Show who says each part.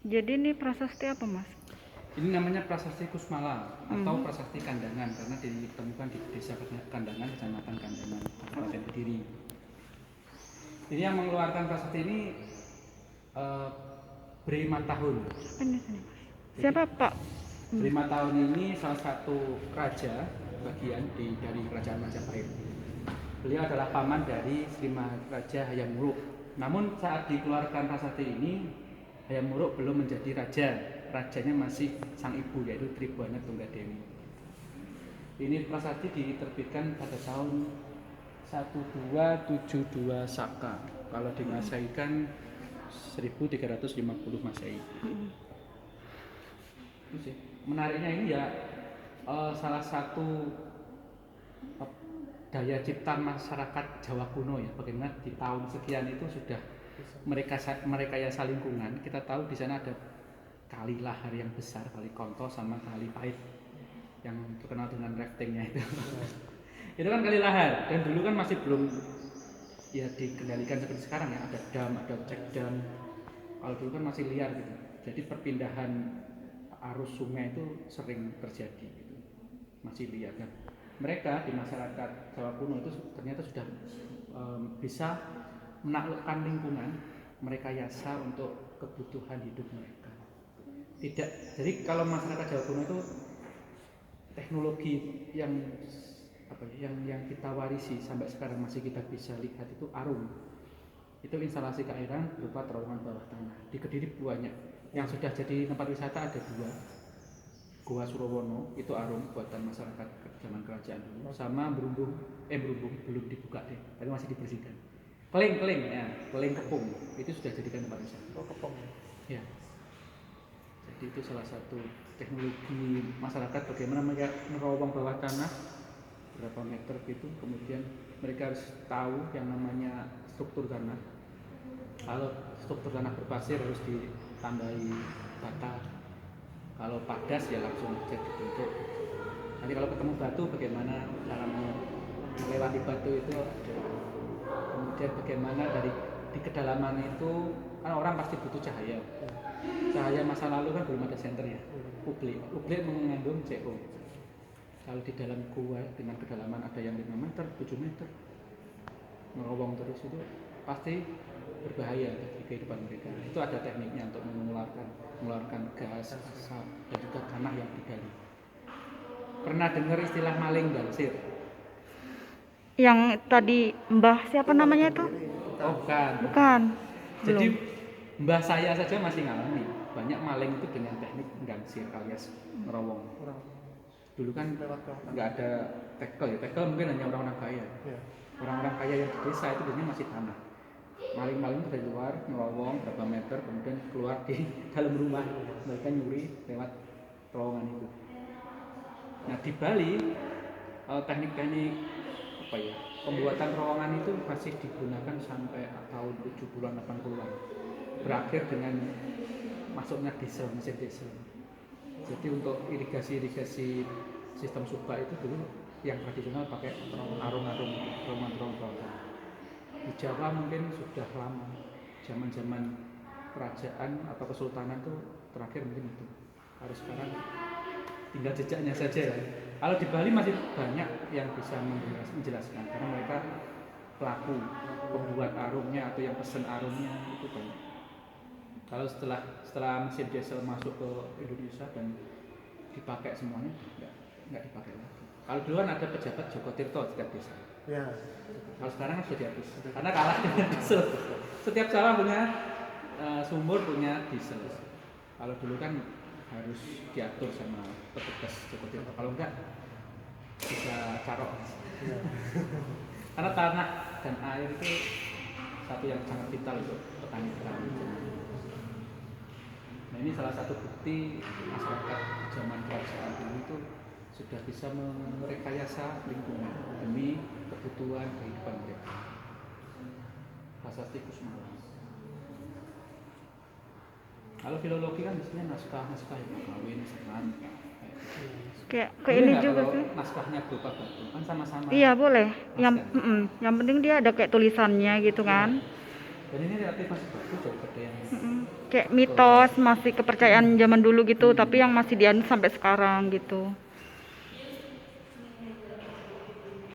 Speaker 1: Jadi ini prasasti apa, Mas?
Speaker 2: Ini namanya Prasasti Kusmala atau Prasasti Kandangan karena ditemukan di Desa Kandangan, Kecamatan Kandangan, Kabupaten Kediri. Ini yang mengeluarkan prasasti ini Bri Matahun.
Speaker 1: Ini sini, Mas. Siapa, Pak?
Speaker 2: Bri Matahun ini salah satu raja bagian dari Kerajaan Majapahit. Beliau adalah paman dari Sri Maharaja Hayam Wuruk. Namun saat dikeluarkan prasasti ini, Hayam Wuruk belum menjadi raja. Rajanya masih sang ibu, yaitu Tribhuwana Tunggadewi. Ini prasasti diterbitkan pada tahun 1272 Saka. Kalau di Masehi kan 1350 Masehi. Menariknya ini ya salah satu daya cipta masyarakat Jawa kuno ya. Bagaimana di tahun sekian itu sudah mereka ya lingkungan. Kita tahu di sana ada kali lahar yang besar, kali Konto sama kali Pahit yang terkenal dengan raftingnya itu. Itu kan kali lahar dan dulu kan masih belum ya dikendalikan seperti sekarang ya, ada dam, ada cek dam. Kalau dulu kan masih liar gitu. Jadi perpindahan arus sungai itu sering terjadi gitu. Masih liar kan. Mereka di masyarakat Jawa kuno itu ternyata sudah bisa menaklukkan lingkungan, mereka yasa untuk kebutuhan hidup mereka. Tidak, jadi kalau masyarakat Jawa kuno itu teknologi yang yang kita warisi sampai sekarang masih kita bisa lihat itu arum. Itu instalasi keairan berupa terowongan bawah tanah. Di Kediri banyak. Yang sudah jadi tempat wisata ada 2. Gua Surowono itu arum buatan masyarakat zaman kerajaan dulu. Sama Berumbung belum dibuka deh, tapi masih dibersihkan. Keling ya, Keling Kepung itu sudah jadikan tempat wisata.
Speaker 3: Oh, Kepung.
Speaker 2: Ya. Jadi itu salah satu teknologi masyarakat bagaimana mereka merowong bawah tanah berapa meter gitu, kemudian mereka harus tahu yang namanya struktur tanah. Kalau struktur tanah berpasir harus ditambahi bata, kalau padas ya langsung jadi bentuk. Nanti kalau ketemu batu bagaimana cara melewati batu itu ada. Kemudian bagaimana dari di kedalaman itu kan orang pasti butuh cahaya. Cahaya masa lalu kan belum ada senternya. Ublik mengandung CO. Kalau di dalam gua dengan kedalaman ada yang 5 meter, 7 meter, merowong terus itu pasti berbahaya bagi kehidupan mereka. Itu ada tekniknya untuk mengeluarkan gas, asap, dan juga tanah yang digali. Pernah dengar istilah maling gansir?
Speaker 1: Yang tadi Mbah siapa namanya tuh?
Speaker 2: Oh, bukan.
Speaker 1: Bukan.
Speaker 2: Jadi
Speaker 1: Belum.
Speaker 2: mbah saya saja masih ngalami. Banyak maling itu dengan teknik gansir alias merowong. Dulu kan nggak ada tekel ya. Tekel mungkin hanya orang-orang kaya. Orang-orang kaya yang di desa itu biasanya masih tanah. Maling-maling itu dari luar merowong berapa meter kemudian keluar di dalam rumah. Mereka nyuri lewat terowongan itu. Nah di Bali teknik-teknik pembuatan terowongan itu masih digunakan sampai tahun 70-an 80-an. Berakhir dengan masuknya diesel, mesin diesel. Jadi untuk irigasi sistem subak itu dulu yang tradisional pakai arung-arung, terowongan bawah tanah. Di Jawa mungkin sudah lama, zaman kerajaan atau kesultanan itu terakhir mungkin itu. Harus sekarang tinggal jejaknya saja ya. Kalau di Bali masih banyak yang bisa menjelaskan karena mereka pelaku pembuat arumnya atau yang pesen arumnya itu banyak. Kalau setelah mesin diesel masuk ke Indonesia dan dipakai semuanya nggak dipakai lagi. Kalau dulu kan ada pejabat Joko Tirto setiap desa.
Speaker 3: Ya.
Speaker 2: Kalau sekarang sudah dihapus karena kalah dengan diesel. Setiap sawah punya sumur punya diesel. Kalau dulu kan harus diatur sama petugas Joko Tirto. Kalau enggak bisa carok. Ya. Karena tanah dan air itu satu yang sangat vital untuk petani-petani. Nah ini salah satu bukti masyarakat zaman kerajaan dulu itu sudah bisa merekayasa lingkungan demi kebutuhan kehidupan mereka. Prasasti Kusmala. Kalau filologi kan biasanya naskah yang kawin, senan.
Speaker 1: Kayak ini juga sih.
Speaker 2: Naskahnya berupa batu kan sama-sama.
Speaker 1: Iya boleh. Yang penting dia ada kayak tulisannya gitu kan.
Speaker 2: Dan ini relatif masih bagus daripada yang
Speaker 1: kayak mitos, masih kepercayaan zaman dulu gitu, tapi yang masih dianut sampai sekarang gitu.